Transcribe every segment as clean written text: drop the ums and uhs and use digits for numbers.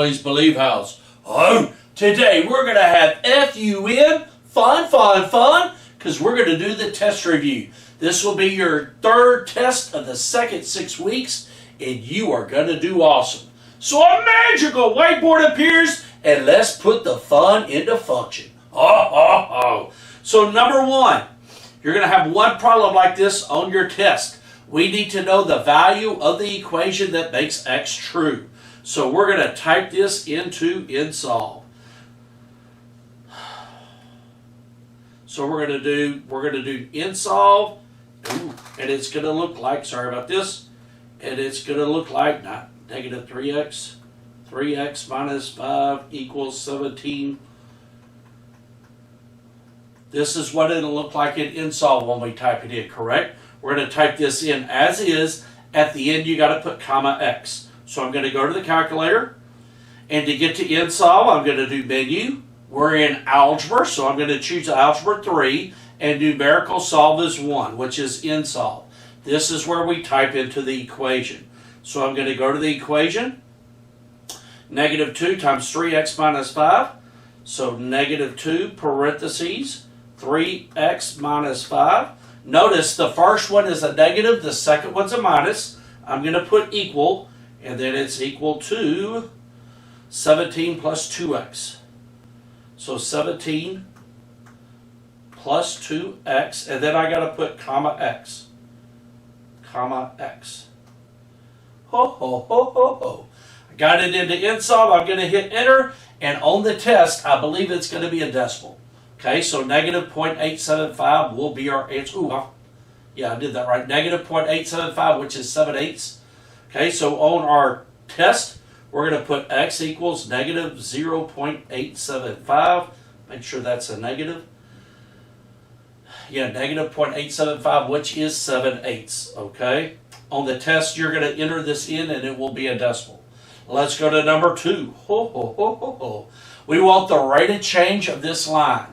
Please Believe House. Oh, today we're going to have FUN, fun, because we're going to do the test review. This will be your third test of the second 6 weeks, and you are going to do awesome. So a magical whiteboard appears, and let's put the fun into function. So number one, you're going to have one problem like this on your test. We need to know the value of the equation that makes x true. So we're going to type this into InSolve. So we're going to do InSolve, and it's going to look like, sorry about this, and it's going to look like not negative 3x. 3x minus 5 equals 17. This is what it'll look like in InSolve when we type it in, correct? We're going to type this in as is. At the end, you got to put comma x. So I'm going to go to the calculator, and to get to InSolve, I'm going to do menu. We're in algebra, so I'm going to choose algebra 3, and numerical solve is 1, which is InSolve. This is where we type into the equation. So I'm going to go to the equation. Negative 2 times 3x minus 5. So negative 2 parentheses 3x minus 5. Notice the first one is a negative, the second one's a minus. I'm going to put equal, and then it's equal to 17 plus 2x. So 17 plus 2x, and then I got to put comma x. Comma x. Ho, ho, ho, ho, ho. I got it into InSolve. I'm going to hit enter, and on the test, I believe it's going to be a decimal. Okay, so negative 0.875 will be our answer. Ooh, yeah, I did that right. Negative 0.875, which is 7/8. Okay, so on our test, we're going to put x equals negative 0.875. Make sure that's a negative. Yeah, negative 0.875, which is 7/8. Okay, on the test, you're going to enter this in, and it will be a decimal. Let's go to number 2. Ho, ho, ho, ho, ho. We want the rate of change of this line.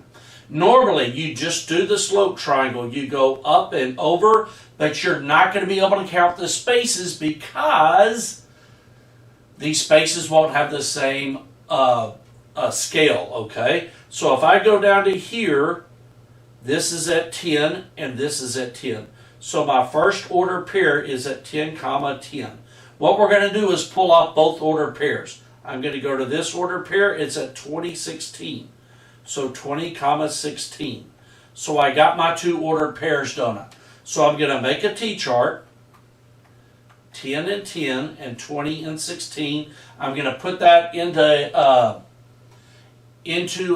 Normally, you just do the slope triangle. You go up and over, but you're not going to be able to count the spaces because these spaces won't have the same scale, okay? So if I go down to here, this is at 10, and this is at 10. So my first order pair is at 10, comma 10. What we're going to do is pull off both order pairs. I'm going to go to this order pair. It's at 2016. So 20, comma 16. So I got my two ordered pairs done. So I'm going to make a T-chart. 10 and 10 and 20 and 16. I'm going to put that into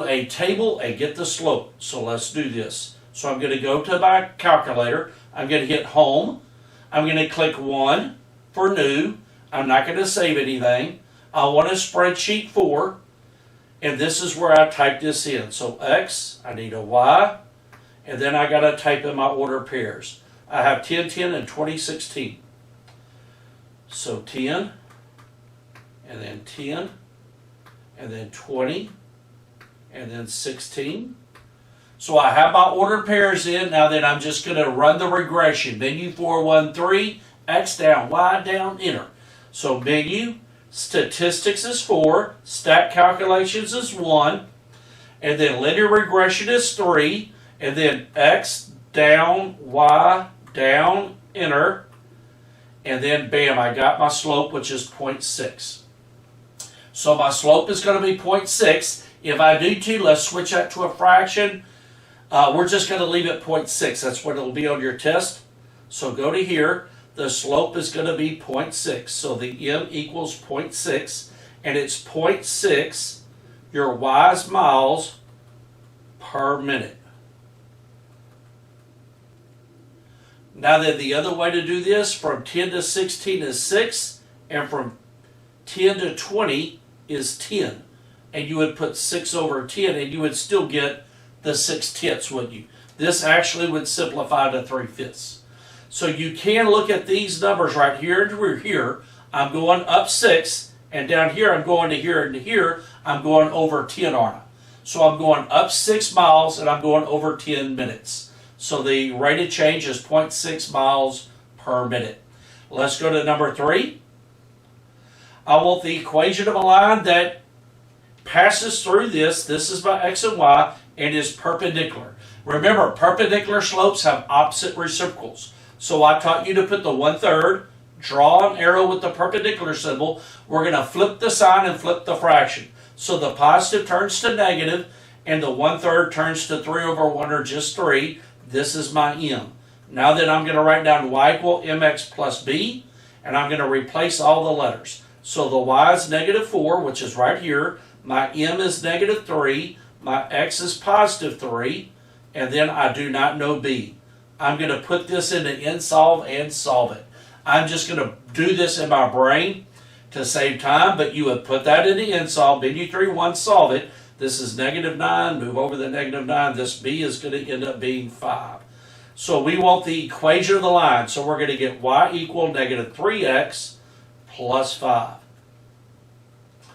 a table and get the slope. So let's do this. So I'm going to go to my calculator. I'm going to hit home. I'm going to click 1 for new. I'm not going to save anything. I want a spreadsheet 4. And this is where I type this in. So X, I need a Y, and then I got to type in my order pairs. I have 10, 10, and 20, 16. So 10, and then 10, and then 20, and then 16. So I have my order pairs in. Now then I'm just going to run the regression. Menu 413, X down, Y down, enter. So menu, statistics is 4, stat calculations is 1, and then linear regression is 3, and then X down, Y down, enter, and then bam, I got my slope, which is 0.6. So my slope is going to be 0.6. If I do to, let's switch that to a fraction. We're just going to leave it 0.6. That's what it'll be on your test. So go to here. The slope is going to be 0.6. So the M equals 0.6, and it's 0.6, your Y is miles per minute. Now then, the other way to do this, from 10 to 16 is 6, and from 10 to 20 is 10. And you would put 6 over 10, and you would still get the 6/10, wouldn't you? This actually would simplify to 3/5. So you can look at these numbers right here and here. I'm going up 6, and down here I'm going to here and to here. I'm going over 10 on it. So I'm going up 6 miles, and I'm going over 10 minutes. So the rate of change is 0.6 miles per minute. Let's go to number 3. I want the equation of a line that passes through this. This is my x and y and is perpendicular. Remember, perpendicular slopes have opposite reciprocals. So I taught you to put the 1/3, draw an arrow with the perpendicular symbol. We're going to flip the sign and flip the fraction. So the positive turns to negative and the 1/3 turns to 3/1 or just 3. This is my m. Now then I'm going to write down y equal mx plus b, and I'm going to replace all the letters. So the y is -4, which is right here. My m is -3. My x is +3. And then I do not know b. I'm going to put this into InSolve and solve it. I'm just going to do this in my brain to save time, but you would put that into InSolve, menu 3-1, solve it. This is -9, move over the -9. This b is going to end up being 5. So we want the equation of the line. So we're going to get y equal -3x plus 5.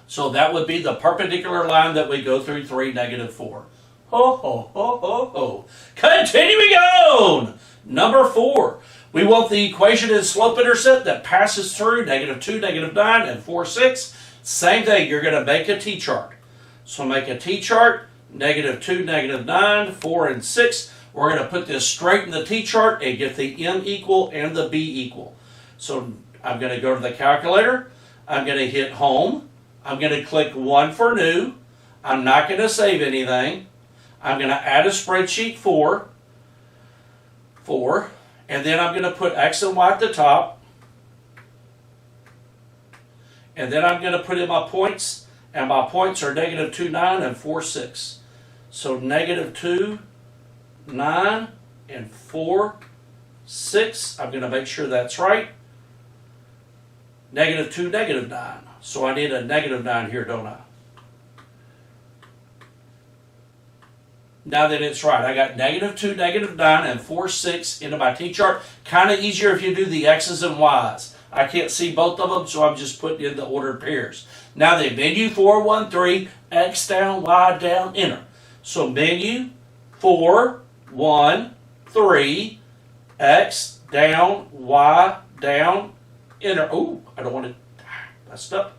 So that would be the perpendicular line that we go through 3, -4. Ho, ho, ho, ho, ho. Continuing on. Number 4. We want the equation and slope intercept that passes through -2, -9, and 4, 6. Same thing. You're going to make a T-chart. So make a T-chart, -2, -9, 4, and 6. We're going to put this straight in the T-chart and get the m equal and the b equal. So I'm going to go to the calculator. I'm going to hit home. I'm going to click 1 for new. I'm not going to save anything. I'm going to add a spreadsheet 4, and then I'm going to put x and y at the top. And then I'm going to put in my points, and my points are -2, 9, and 4, 6. So -2, 9, and 4, 6. I'm going to make sure that's right. -2, -9. So I need a -9 here, don't I? Now that it's right, I got -2, -9, and 4, 6 into my T-chart. Kind of easier if you do the X's and Y's. I can't see both of them, so I'm just putting in the ordered pairs. Now the menu 4, 1, 3, X down, Y down, enter. So menu 4, 1, 3, X down, Y down, enter. Oh, I don't want to messed up.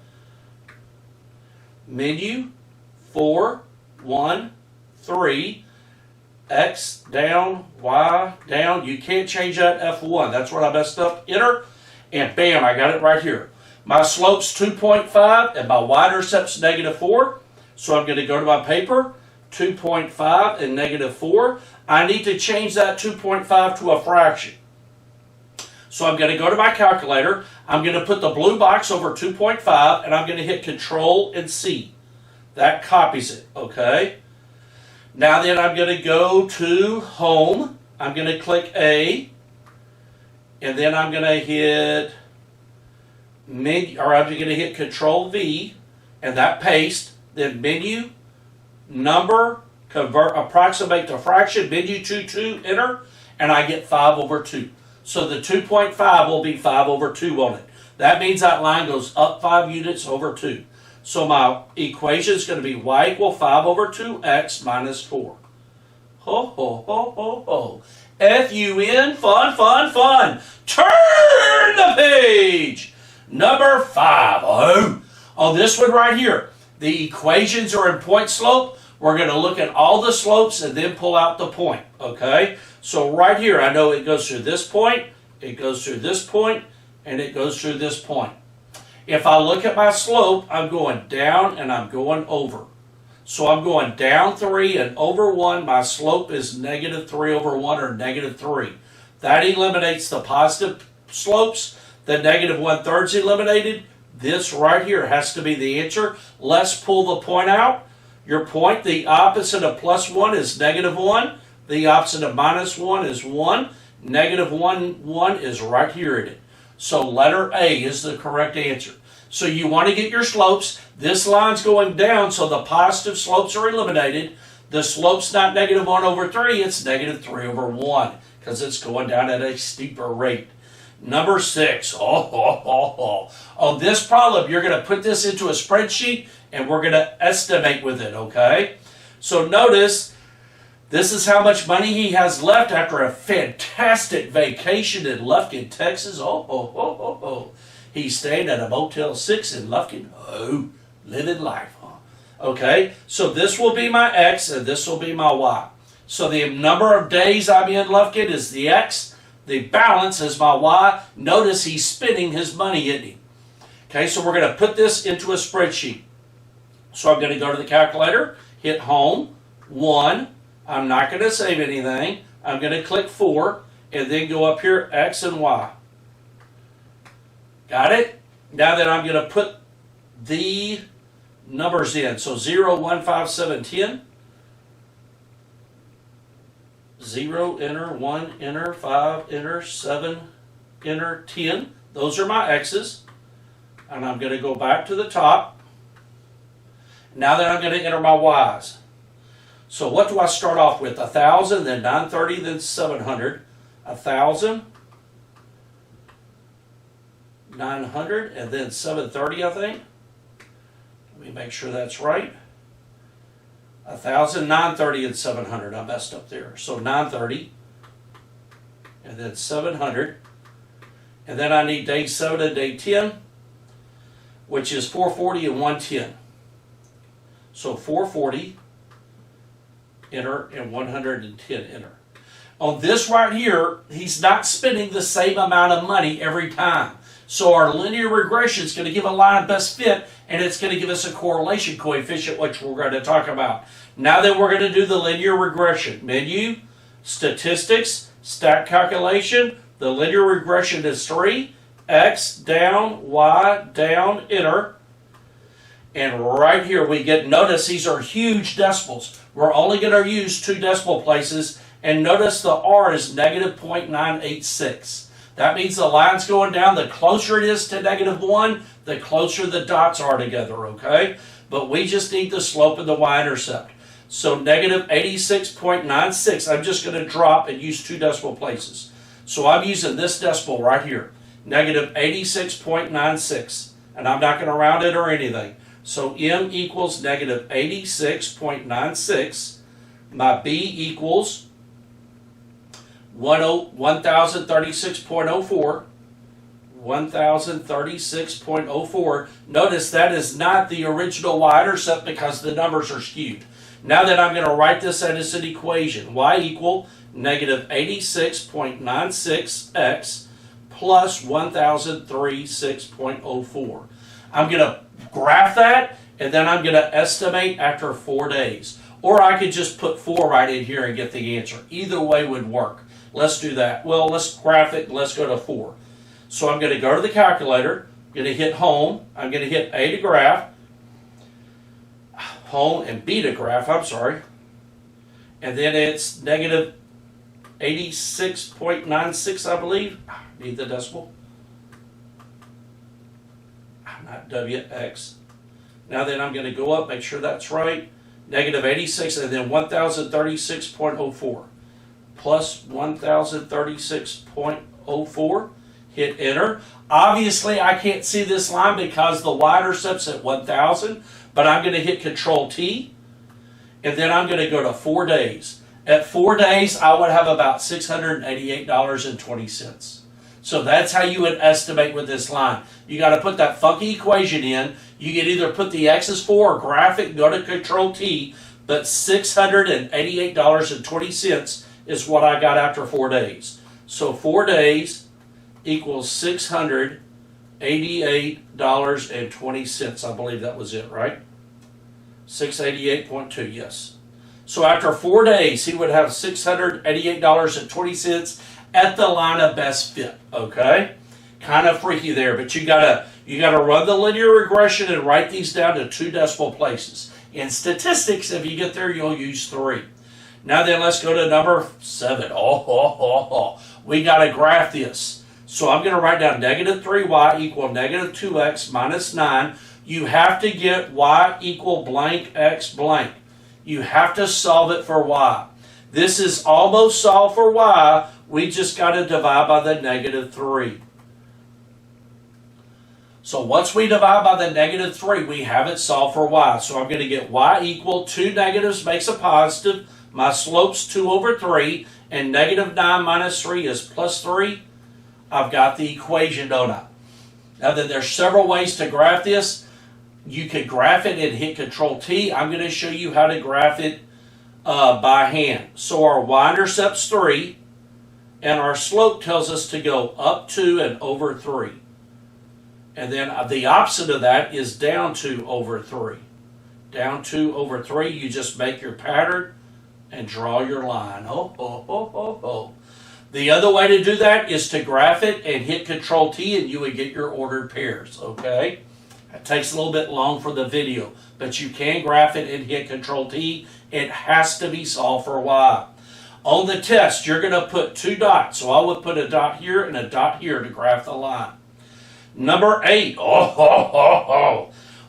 Menu 4, 1, 3, X down, Y down. You can't change that F1. That's where I messed up. Enter, and bam, I got it right here. My slope's 2.5, and my y-intercept's -4. So I'm going to go to my paper, 2.5 and -4. I need to change that 2.5 to a fraction. So I'm going to go to my calculator. I'm going to put the blue box over 2.5, and I'm going to hit Control and C. That copies it, okay? Now then I'm going to go to Home. I'm going to click A, and then I'm going to hit I'm going to hit Control V, and that paste. Then Menu, Number, Convert, Approximate to Fraction, Menu 2, enter, and I get 5/2. So the 2.5 will be 5/2 on it. That means that line goes up 5 units over 2. So my equation is going to be y equal 5/2x minus 4. Ho, ho, ho, ho, ho. F-U-N, fun, fun, fun. Turn the page. Number 5. Oh, on this one right here, the equations are in point slope. We're going to look at all the slopes and then pull out the point, okay? So right here, I know it goes through this point, it goes through this point, and it goes through this point. If I look at my slope, I'm going down and I'm going over. So I'm going down 3 and over 1. My slope is -3/1 or -3. That eliminates the positive slopes. The -1/3 is eliminated. This right here has to be the answer. Let's pull the point out. Your point, the opposite of +1 is -1. The opposite of -1 is 1. -1, 1 is right here in it. So letter A is the correct answer. So you want to get your slopes. This line's going down, so the positive slopes are eliminated. The slope's not -1/3, it's -3/1 because it's going down at a steeper rate. Number 6. On this problem, you're going to put this into a spreadsheet and we're going to estimate with it, okay? So notice, this is how much money he has left after a fantastic vacation in Lufkin, Texas. He's staying at a Motel 6 in Lufkin. Oh, living life, huh? Okay, so this will be my X and this will be my Y. So the number of days I'm in Lufkin is the X. The balance is my Y. Notice he's spending his money, isn't he? Okay, so we're going to put this into a spreadsheet. So I'm going to go to the calculator, hit home, 1. I'm not going to save anything. I'm going to click 4, and then go up here, X and Y. Got it? Now then I'm going to put the numbers in. So 0, 1, 5, 7, 10. 0, enter, 1, enter, 5, enter, 7, enter, 10. Those are my X's. And I'm going to go back to the top. Now then I'm going to enter my Y's. So what do I start off with? 1,000, then 930, then 700. 1,000, 900, and then 730, I think. Let me make sure that's right. 1,000, 930, and 700. I messed up there. So 930, and then 700. And then I need day 7 and day 10, which is 440 and 110. So 440, enter, and 110, enter. On this right here, he's not spending the same amount of money every time. So our linear regression is going to give a line best fit, and it's going to give us a correlation coefficient, which we're going to talk about. Now then, we're going to do the linear regression. Menu, statistics, stat calculation. The linear regression is 3. X down, Y down, enter. And right here we get, notice these are huge decimals. We're only going to use 2 decimal places. And notice the R is negative 0.986. That means the line's going down. The closer it is to -1, the closer the dots are together, okay? But we just need the slope and the y-intercept. So negative 86.96, I'm just going to drop and use 2 decimal places. So I'm using this decimal right here, negative 86.96. And I'm not going to round it or anything. So M equals negative 86.96. My B equals 1036.04. 1036.04. Notice that is not the original y-intercept because the numbers are skewed. Now that I'm going to write this as an equation, y equal negative 86.96x plus 1036.04. I'm going to graph that, and then I'm going to estimate after 4 days. Or I could just put 4 right in here and get the answer. Either way would work. Let's do that. Well, let's graph it and let's go to 4. So I'm going to go to the calculator. I'm going to hit home. I'm going to hit A to graph. Home and B to graph, I'm sorry. And then it's negative 86.96, I believe. Need the decimal. Not WX. Now then I'm going to go up, make sure that's right. Negative 86 and then 1036.04 plus 1036.04. Hit enter. Obviously I can't see this line because the y-intercept's at 1000, but I'm going to hit Control T and then I'm going to go to 4 days. At 4 days I would have about $688.20. So that's how you would estimate with this line. You got to put that funky equation in. You can either put the X's 4 or graph it and go to Control T, but $688.20 is what I got after 4 days. So 4 days equals $688.20. I believe that was it, right? 688.2, yes. So after 4 days, he would have $688.20 at the line of best fit, okay? Kind of freaky there, but you gotta run the linear regression and write these down to 2 decimal places. In statistics, if you get there, you'll use 3. Now then, let's go to number 7. We gotta graph this. So I'm gonna write down negative 3y equal negative 2x minus 9. You have to get y equal blank x blank. You have to solve it for y. This is almost solved for y. We just got to divide by the negative 3. So once we divide by the negative 3, we have it solved for y. So I'm going to get y equal 2 negatives makes a positive. My slope's 2 over 3. And negative 9 minus 3 is plus 3. I've got the equation, don't I? Now then, there's several ways to graph this. You could graph it and hit Control T. I'm going to show you how to graph it by hand. So our y-intercept's 3, and our slope tells us to go up 2 and over 3. And then the opposite of that is down 2 over 3. Down 2 over 3, you just make your pattern and draw your line. The other way to do that is to graph it and hit Control T, and you would get your ordered pairs, okay? It takes a little bit long for the video, but you can graph it and hit Control T. It has to be solved for y. On the test, you're going to put 2 dots. So I would put a dot here and a dot here to graph the line. Number 8.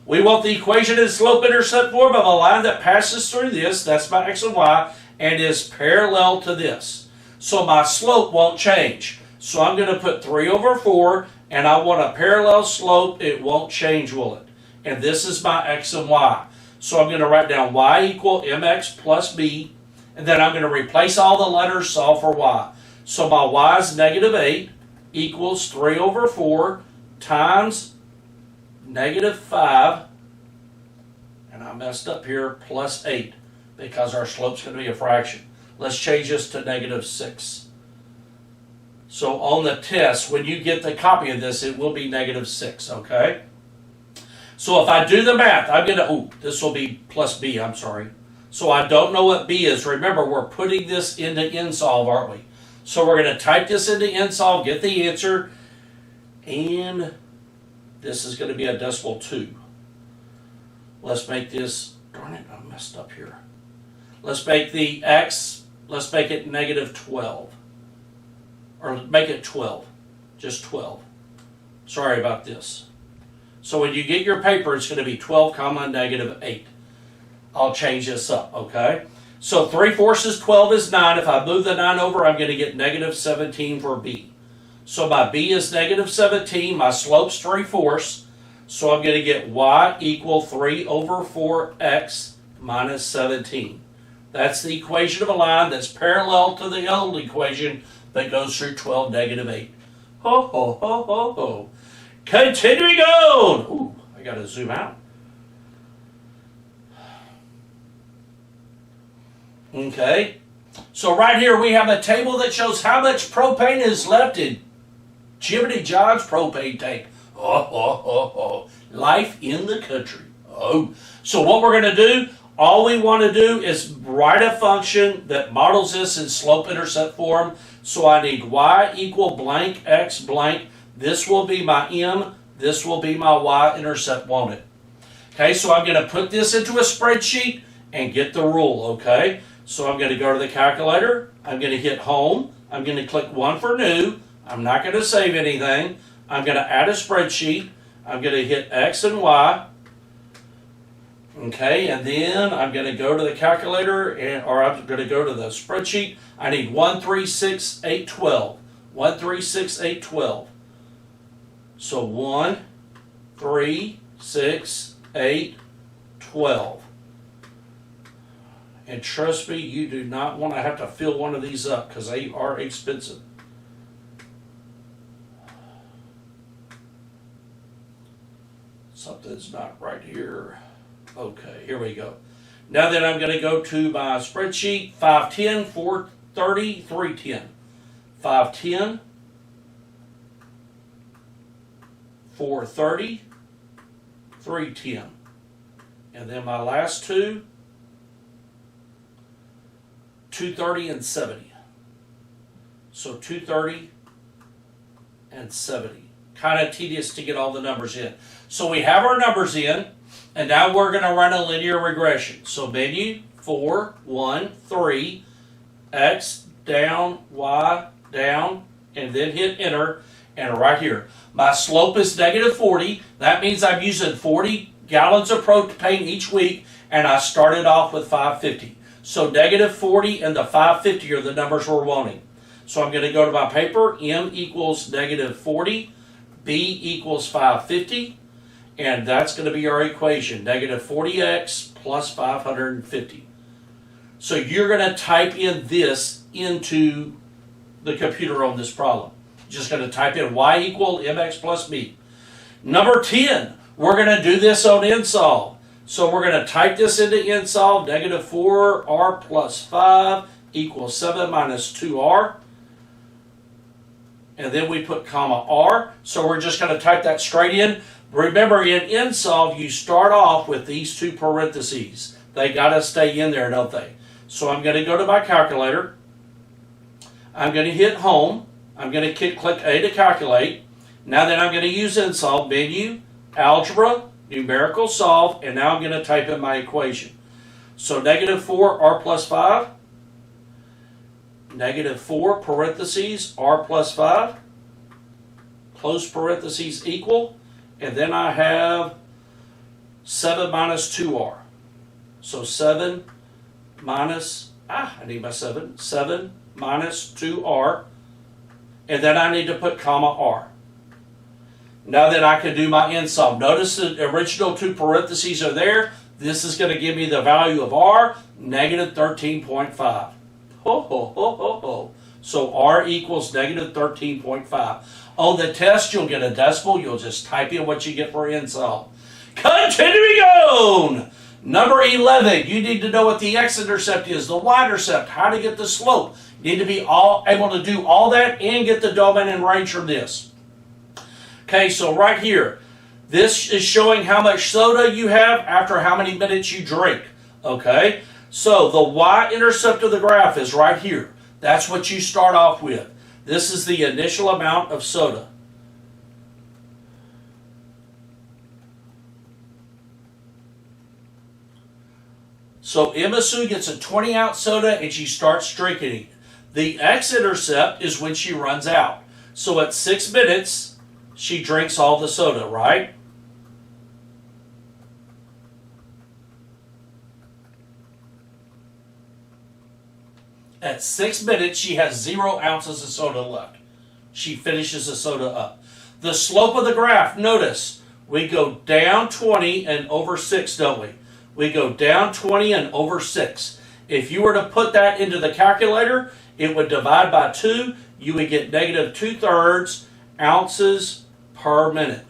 We want the equation in slope-intercept form of a line that passes through this, that's my x and y, and is parallel to this. So my slope won't change. So I'm going to put 3 over 4, and I want a parallel slope. It won't change, will it? And this is my x and y. So I'm going to write down y equal mx plus b, and then I'm going to replace all the letters, solve for y. So my y is -8 equals 3 over 4 times -5, and I messed up here, plus 8, because our slope's going to be a fraction. Let's change this to -6. So on the test, when you get the copy of this, it will be -6, okay? So if I do the math, I'm going to, this will be plus b, I'm sorry. So I don't know what b is. Remember, we're putting this into InSolve, aren't we? So we're going to type this into InSolve, get the answer, and this is going to be a decimal 2. Let's make this, darn it, I messed up here. Let's make the x, let's make it -12. Or make it 12. Just 12. Sorry about this. So when you get your paper, it's going to be 12 comma -8. I'll change this up, okay? So 3/4 is 12 is 9. If I move the 9 over, I'm going to get -17 for b. So my b is -17. My slope's 3/4. So I'm going to get y equal 3 over 4x minus 17. That's the equation of a line that's parallel to the old equation that goes through 12 -8. Ho, ho, ho, ho, ho. Continuing on. Ooh, I got to zoom out. Okay. So right here we have a table that shows how much propane is left in Jiminy John's propane tank. Life in the country. So what we're going to do, all we want to do is write a function that models this in slope-intercept form. So I need y equal blank x blank. This will be my m. This will be my y-intercept, won't it? Okay, so I'm going to put this into a spreadsheet and get the rule, okay? So I'm going to go to the calculator. I'm going to hit home. I'm going to click 1 for new. I'm not going to save anything. I'm going to add a spreadsheet. I'm going to hit X and Y. Okay, and then I'm going to go to the calculator, or I'm going to go to the spreadsheet. I need 136,812. 136,812. So 136,812. And trust me, you do not want to have to fill one of these up because they are expensive. Something's not right here. Okay, here we go. Now then, I'm going to go to my spreadsheet. 510, 430, 310. 510, 430, 310. And then my last two, 230 and 70. So 230 and 70. Kind of tedious to get all the numbers in. So we have our numbers in, and now we're going to run a linear regression. So menu, 4, 1, 3, x, down, y, down, and then hit enter. And right here, my slope is -40. That means I'm using 40 gallons of propane each week, and I started off with 550. So -40 and the 550 are the numbers we're wanting. So I'm going to go to my paper. M equals -40. B equals 550. And that's going to be our equation. -40x plus 550. So you're going to type in this into the computer on this problem. Just going to type in y equal mx plus b. Number 10, we're going to do this on InSolve. So we're going to type this into InSolve, negative 4r plus 5 equals 7 minus 2r. And then we put comma r. So we're just going to type that straight in. Remember, in InSolve, you start off with these two parentheses. They got to stay in there, don't they? So I'm going to go to my calculator. I'm going to hit home. I'm going to click A to calculate. Now then I'm going to use InSolve, menu, algebra, numerical solve, and now I'm going to type in my equation. So negative 4r plus 5, negative 4 parentheses r plus 5, close parentheses equal, and then I have 7 minus 2r. So 7 minus, I need my 7 minus 2r, and then I need to put comma r. Now that I can do my InSolve. Notice the original two parentheses are there. This is going to give me the value of r, negative 13.5. Ho, ho, ho, ho, ho. So r equals negative 13.5. On the test, you'll get a decimal. You'll just type in what you get for InSolve. Continuing on. Number 11, you need to know what the x-intercept is, the y-intercept, how to get the slope. You need to be able to do all that and get the domain and range from this. Okay, so right here, this is showing how much soda you have after how many minutes you drink. Okay, so the y-intercept of the graph is right here. That's what you start off with. This is the initial amount of soda. So Emma Sue gets a 20-ounce soda and she starts drinking it. The x-intercept is when she runs out. So at 6 minutes, she drinks all the soda, right? At 6 minutes, she has 0 ounces of soda left. She finishes the soda up. The slope of the graph, notice, we go down 20 and over 6, don't we? We go down 20 and over 6. If you were to put that into the calculator, it would divide by 2. You would get negative 2/3 ounces per minute.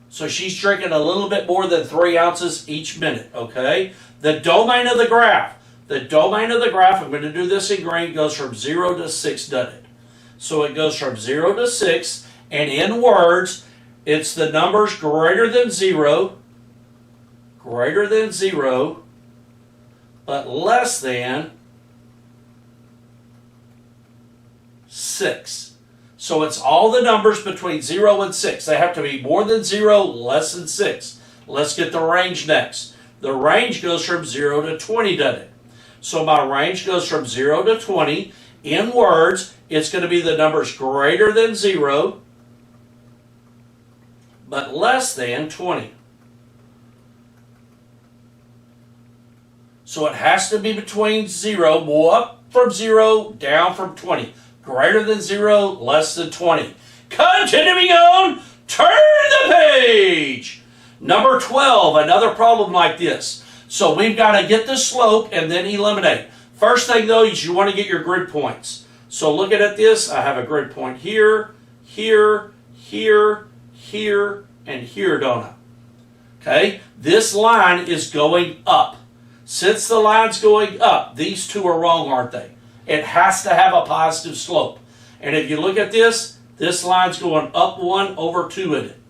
So she's drinking a little bit more than 3 ounces each minute, okay? The domain of the graph. The domain of the graph, I'm going to do this in green, goes from 0 to 6, doesn't it? So it goes from 0 to 6, and in words, it's the numbers greater than 0, but less than 6. So it's all the numbers between 0 and 6. They have to be more than 0, less than 6. Let's get the range next. The range goes from 0 to 20, doesn't it? So my range goes from 0 to 20. In words, it's going to be the numbers greater than 0, but less than 20. So it has to be between 0, more up from 0, down from 20. Greater than 0, less than 20. Continuing on, turn the page. Number 12, another problem like this. So we've got to get the slope and then eliminate. First thing though is you want to get your grid points. So looking at this, I have a grid point here, here, here, here, and here, don't I? Okay, this line is going up. Since the line's going up, these two are wrong, aren't they? It has to have a positive slope. And if you look at this, this line's going up 1 over 2 in it.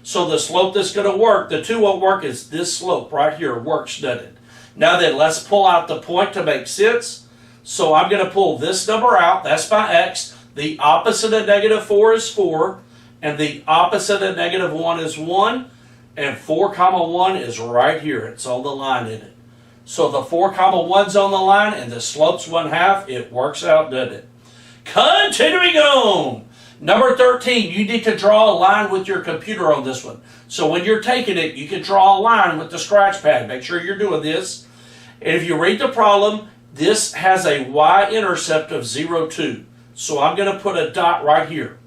So the slope that's going to work, the 2 won't work, is this slope right here works, doesn't it? Now then, let's pull out the point to make sense. So I'm going to pull this number out. That's my x. The opposite of negative 4 is 4. And the opposite of negative 1 is 1. And 4 comma 1 is right here. It's on the line in it. So the 4 comma 1's on the line and the slope's 1/2. It works out, doesn't it? Continuing on. Number 13, you need to draw a line with your computer on this one. So when you're taking it, you can draw a line with the scratch pad. Make sure you're doing this. And if you read the problem, this has a y-intercept of 0, 2. So I'm going to put a dot right here.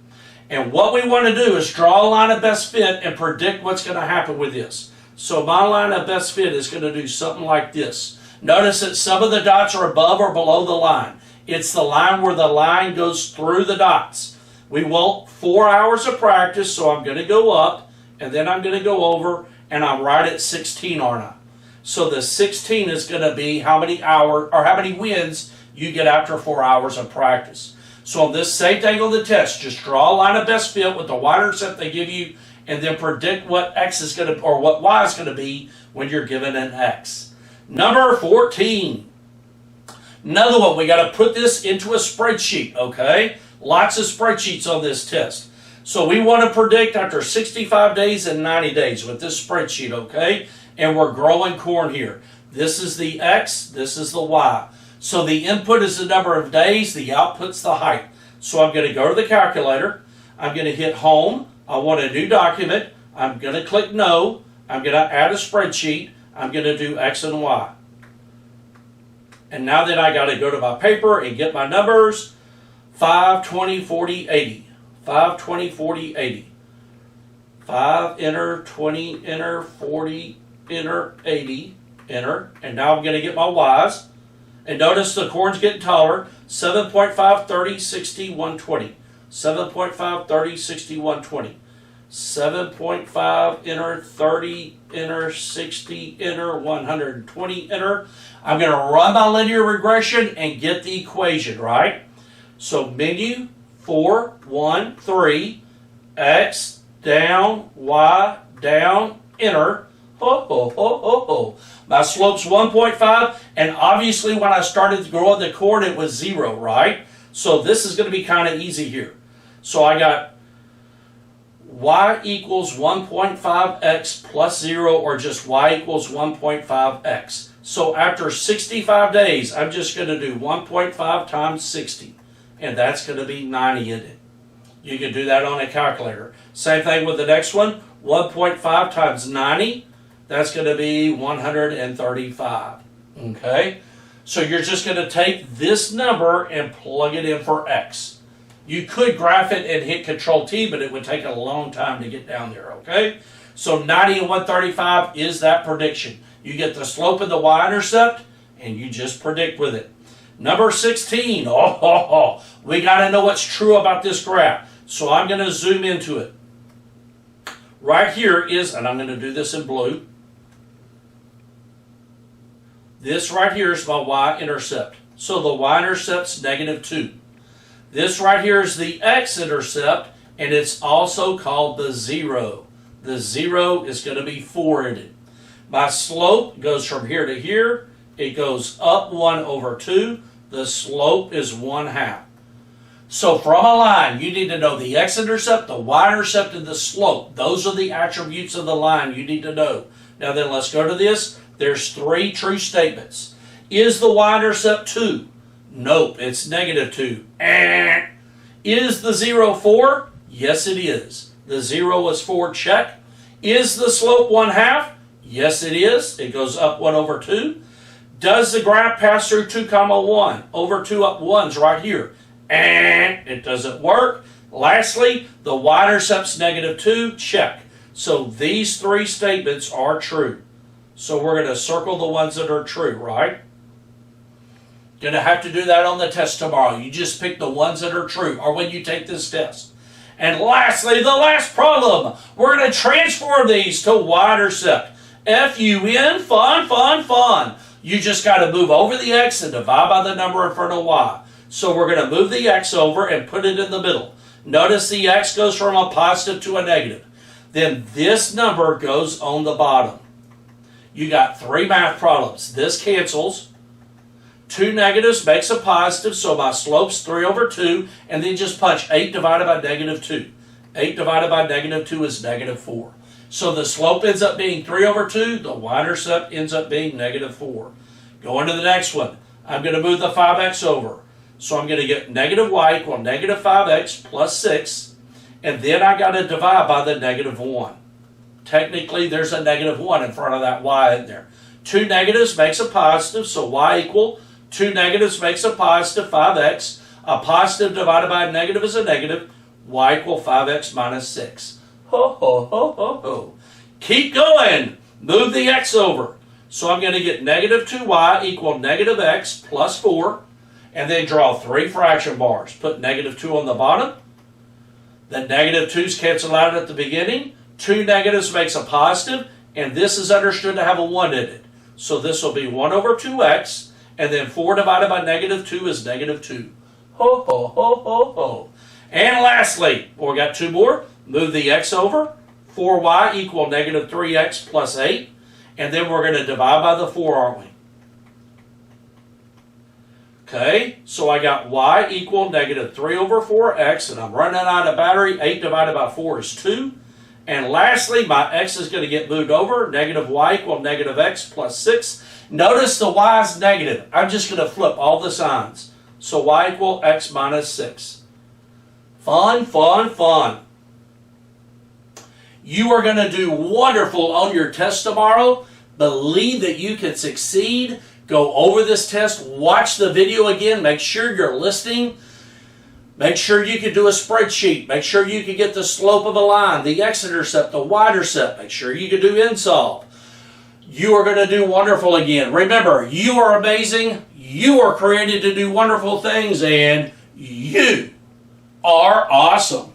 And what we want to do is draw a line of best fit and predict what's going to happen with this. So my line of best fit is going to do something like this. Notice that some of the dots are above or below the line. It's the line where the line goes through the dots. We want 4 hours of practice, so I'm going to go up, and then I'm going to go over, and I'm right at 16, aren't I? So the 16 is going to be how many hours, or how many wins you get after 4 hours of practice. So on this same thing on the test, just draw a line of best fit with the y-intercept they give you, and then predict what x is going to, or what y is going to be when you're given an x. Number 14. Another one, we got to put this into a spreadsheet, okay? Lots of spreadsheets on this test. So we want to predict after 65 days and 90 days with this spreadsheet, okay? And we're growing corn here. This is the x, this is the y. So the input is the number of days, the output's the height. So I'm going to go to the calculator. I'm going to hit home. I want a new document. I'm going to click no. I'm going to add a spreadsheet. I'm going to do x and y. And now then I got to go to my paper and get my numbers. 5, 20, 40, 80. 5, 20, 40, 80. 5, enter, 20, enter, 40, enter, 80, enter. And now I'm going to get my y's. And notice the corn's getting taller. 7.5, 30, 60, 120. 7.5, 30, 60, 120. 7.5, enter, 30, enter, 60, enter, 120, enter. I'm going to run my linear regression and get the equation, right? So menu, 4, 1, 3, x, down, y, down, enter. Ho, ho, ho, ho, ho. My slope's 1.5, and obviously when I started growing the corn, it was 0, right? So this is going to be kind of easy here. So I got y equals 1.5x plus 0, or just y equals 1.5x. So after 65 days, I'm just going to do 1.5 times 60, and that's going to be 90 in it. You can do that on a calculator. Same thing with the next one, 1.5 times 90. That's going to be 135, okay? So you're just going to take this number and plug it in for x. You could graph it and hit Control-T, but it would take a long time to get down there, okay? So 90 and 135 is that prediction. You get the slope of the y-intercept, and you just predict with it. Number 16, we got to know what's true about this graph. So I'm going to zoom into it. Right here is, and I'm going to do this in blue, this right here is my y-intercept. So the y-intercept's -2. This right here is the x-intercept, and it's also called the 0. The 0 is going to be 4 in it. My slope goes from here to here. It goes up 1 over 2. The slope is 1/2. So from a line, you need to know the x-intercept, the y-intercept, and the slope. Those are the attributes of the line you need to know. Now then, let's go to this. There's 3 true statements. Is the y-intercept 2? Nope, it's -2. Is the 0 4? Yes, it is. The 0 is 4, check. Is the slope 1/2? Yes, it is. It goes up 1 over 2. Does the graph pass through 2, 1? Over 2 up 1's right here. It doesn't work. Lastly, the y-intercept's -2, check. So these 3 statements are true. So we're going to circle the ones that are true, right? Going to have to do that on the test tomorrow. You just pick the ones that are true, or when you take this test. And lastly, the last problem. We're going to transform these to y-intercept. F-U-N, fun, fun, fun. You just got to move over the x and divide by the number in front of y. So we're going to move the x over and put it in the middle. Notice the x goes from a positive to a negative. Then this number goes on the bottom. You got 3 math problems. This cancels. 2 negatives makes a positive, so my slope's 3 over 2, and then just punch 8 divided by -2. 8 divided by -2 is -4. So the slope ends up being 3 over 2, the y-intercept ends up being -4. Going to the next one, I'm going to move the 5x over. So I'm going to get -y equal -5x plus 6, and then I got to divide by the -1. Technically, there's a -1 in front of that y in there. 2 negatives makes a positive, so y equal 2 negatives makes a positive, 5x. A positive divided by a negative is a negative. Y equal 5x minus 6. Ho, ho, ho, ho, ho. Keep going. Move the x over. So I'm going to get -2y equal -x plus 4. And then draw 3 fraction bars. Put -2 on the bottom. The negative 2's cancel out at the beginning. 2 negatives makes a positive, and this is understood to have a 1 in it. So this will be 1 over 2x, and then 4 divided by negative 2 is negative 2. Ho, ho, ho, ho, ho. And lastly, we got 2 more. Move the x over. 4y equal negative 3x plus 8. And then we're going to divide by the 4, aren't we? Okay, so I got y equal negative 3 over 4x, and I'm running out of battery. 8 divided by 4 is 2. And lastly, my x is going to get moved over. Negative y equal negative x plus 6. Notice the y is negative. I'm just going to flip all the signs. So y equal x minus 6. Fun, fun, fun. You are going to do wonderful on your test tomorrow. Believe that you can succeed. Go over this test. Watch the video again. Make sure you're listening. Make sure you can do a spreadsheet. Make sure you can get the slope of a line, the x-intercept, the y-intercept. Make sure you can do InSolve. You are going to do wonderful again. Remember, you are amazing. You are created to do wonderful things, and you are awesome.